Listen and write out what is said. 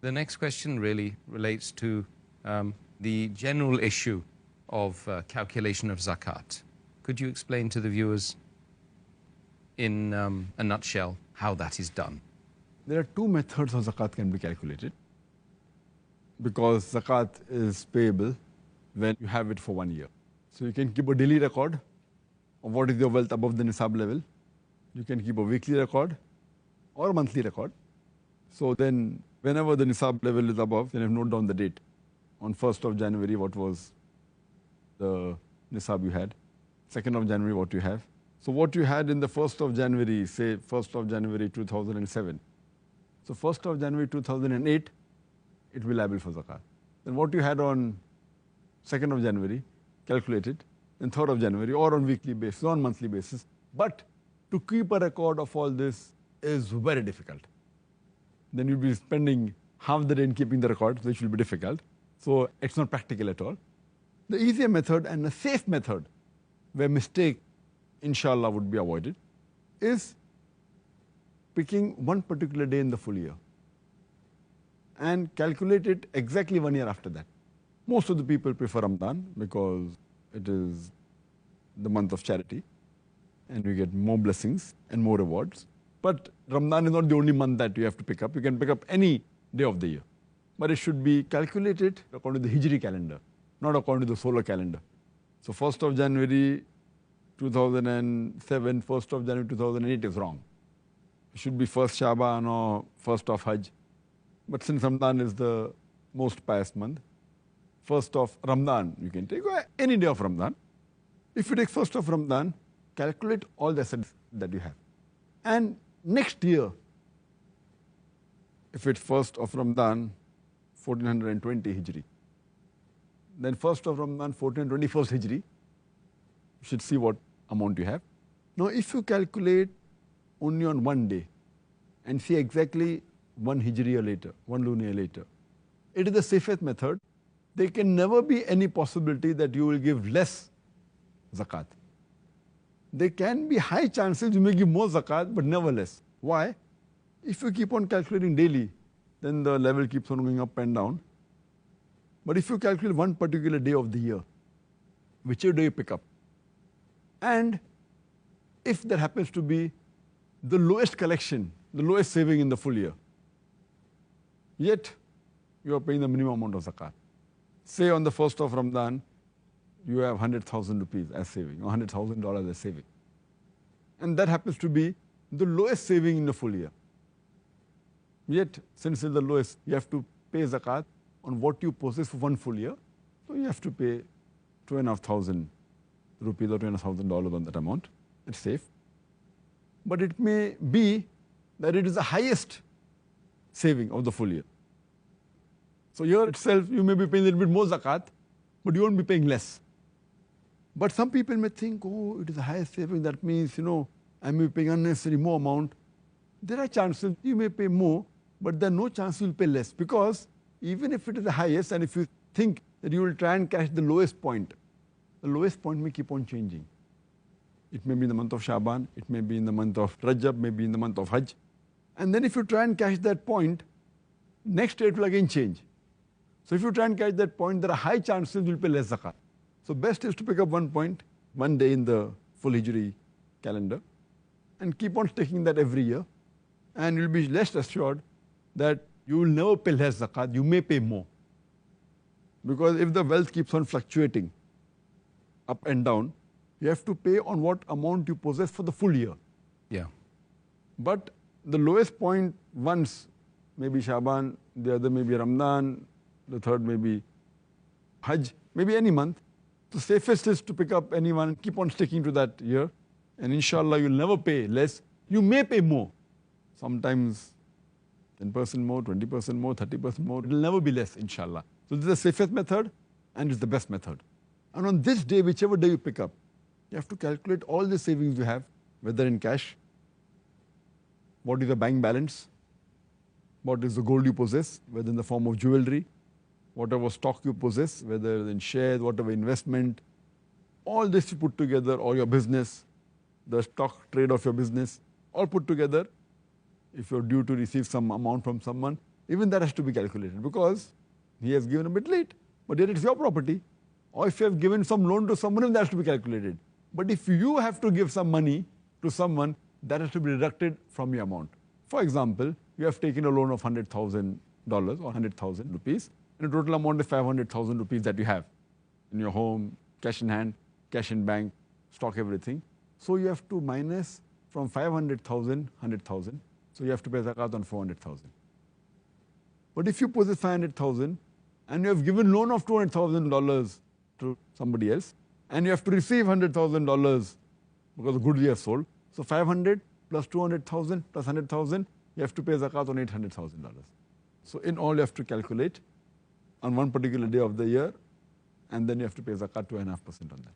The next question really relates to the general issue of calculation of zakat. Could you explain to the viewers in a nutshell how that is done? There are two methods how zakat can be calculated, because zakat is payable when you have it for 1 year. So you can keep a daily record of what is your wealth above the nisab level. You can keep a weekly record or a monthly record. So then whenever the nisab level is above, then you note down the date. On 1st of January, what was the nisab you had? 2nd of January, what you have. So what you had in the 1st of January, say 1st of January 2007. So 1st of January 2008, it will be liable for zakat. Then what you had on 2nd of January, calculate it. Then 3rd of January, or on weekly basis, or on monthly basis. But to keep a record of all this is very difficult. Then you'll be spending half the day in keeping the record, which will be difficult. So it's not practical at all. The easier method and a safe method, where mistake, inshallah, would be avoided, is picking one particular day in the full year and calculate it exactly 1 year after that. Most of the people prefer Ramadan because it is the month of charity and you get more blessings and more rewards. But Ramadan is not the only month that you have to pick up. You can pick up any day of the year. But it should be calculated according to the Hijri calendar, not according to the solar calendar. So 1st of January 2007, 1st of January 2008 is wrong. It should be 1st Shaban or 1st of Hajj. But since Ramadan is the most pious month, 1st of Ramadan, you can take any day of Ramadan. If you take 1st of Ramadan, calculate all the assets that you have. And next year, if it's 1st of Ramadan, 1420 Hijri, then 1st of Ramadan, 1421st Hijri, you should see what amount you have. Now, if you calculate only on one day and see exactly 1 Hijri year later, 1 lunar year later, it is the safest method. There can never be any possibility that you will give less zakat. There can be high chances you may give more zakat, but never less. Why? If you keep on calculating daily, then the level keeps on going up and down. But if you calculate one particular day of the year, whichever day you pick up, and if there happens to be the lowest collection, the lowest saving in the full year, yet you are paying the minimum amount of zakat. Say on the 1st of Ramadan, you have 100,000 rupees as saving, or $100,000 as saving. And that happens to be the lowest saving in the full year. Yet, since it's the lowest, you have to pay zakat on what you possess for one full year. So you have to pay 2,500 rupees or $2,500 on that amount. It's safe. But it may be that it is the highest saving of the full year. So here itself, you may be paying a little bit more zakat, but you won't be paying less. But some people may think, oh, it is the highest saving. That means, I may be paying unnecessary more amount. There are chances you may pay more, but there are no chance you will pay less. Because even if it is the highest, and if you think that you will try and catch the lowest point may keep on changing. It may be in the month of Shaban, it may be in the month of Rajab, maybe in the month of Hajj. And then if you try and catch that point, next year it will again change. So if you try and catch that point, there are high chances you will pay less zakat. So best is to pick up one point, one day in the full Hijri calendar, and keep on taking that every year. And you'll be less assured that you will never pay less zakat, you may pay more. Because if the wealth keeps on fluctuating up and down, you have to pay on what amount you possess for the full year. Yeah. But the lowest point once, maybe Shaban, the other may be Ramadan, the third may be Hajj, maybe any month. The safest is to pick up any one, keep on sticking to that year, and inshallah you'll never pay less. You may pay more. Sometimes 10% more, 20% more, 30% more. It will never be less, inshallah. So this is the safest method and it's the best method. And on this day, whichever day you pick up, you have to calculate all the savings you have, whether in cash, what is the bank balance, what is the gold you possess, whether in the form of jewelry, whatever stock you possess, whether in shares, whatever investment, all this you put together, or your business, the stock trade of your business, all put together. If you're due to receive some amount from someone, even that has to be calculated because he has given a bit late, but yet it's your property. Or if you have given some loan to someone, that has to be calculated. But if you have to give some money to someone, that has to be deducted from your amount. For example, you have taken a loan of $100,000 or 100,000 rupees, and the total amount is 500,000 rupees that you have in your home, cash in hand, cash in bank, stock, everything. So you have to minus from 500,000, 100,000. So you have to pay zakat on 400,000. But if you possess 500,000 and you have given loan of $200,000 to somebody else, and you have to receive $100,000 because the goods you have sold, so 500 plus 200,000 plus 100,000, you have to pay zakat on $800,000. So in all, you have to calculate on one particular day of the year, and then you have to pay zakat 2.5% on that.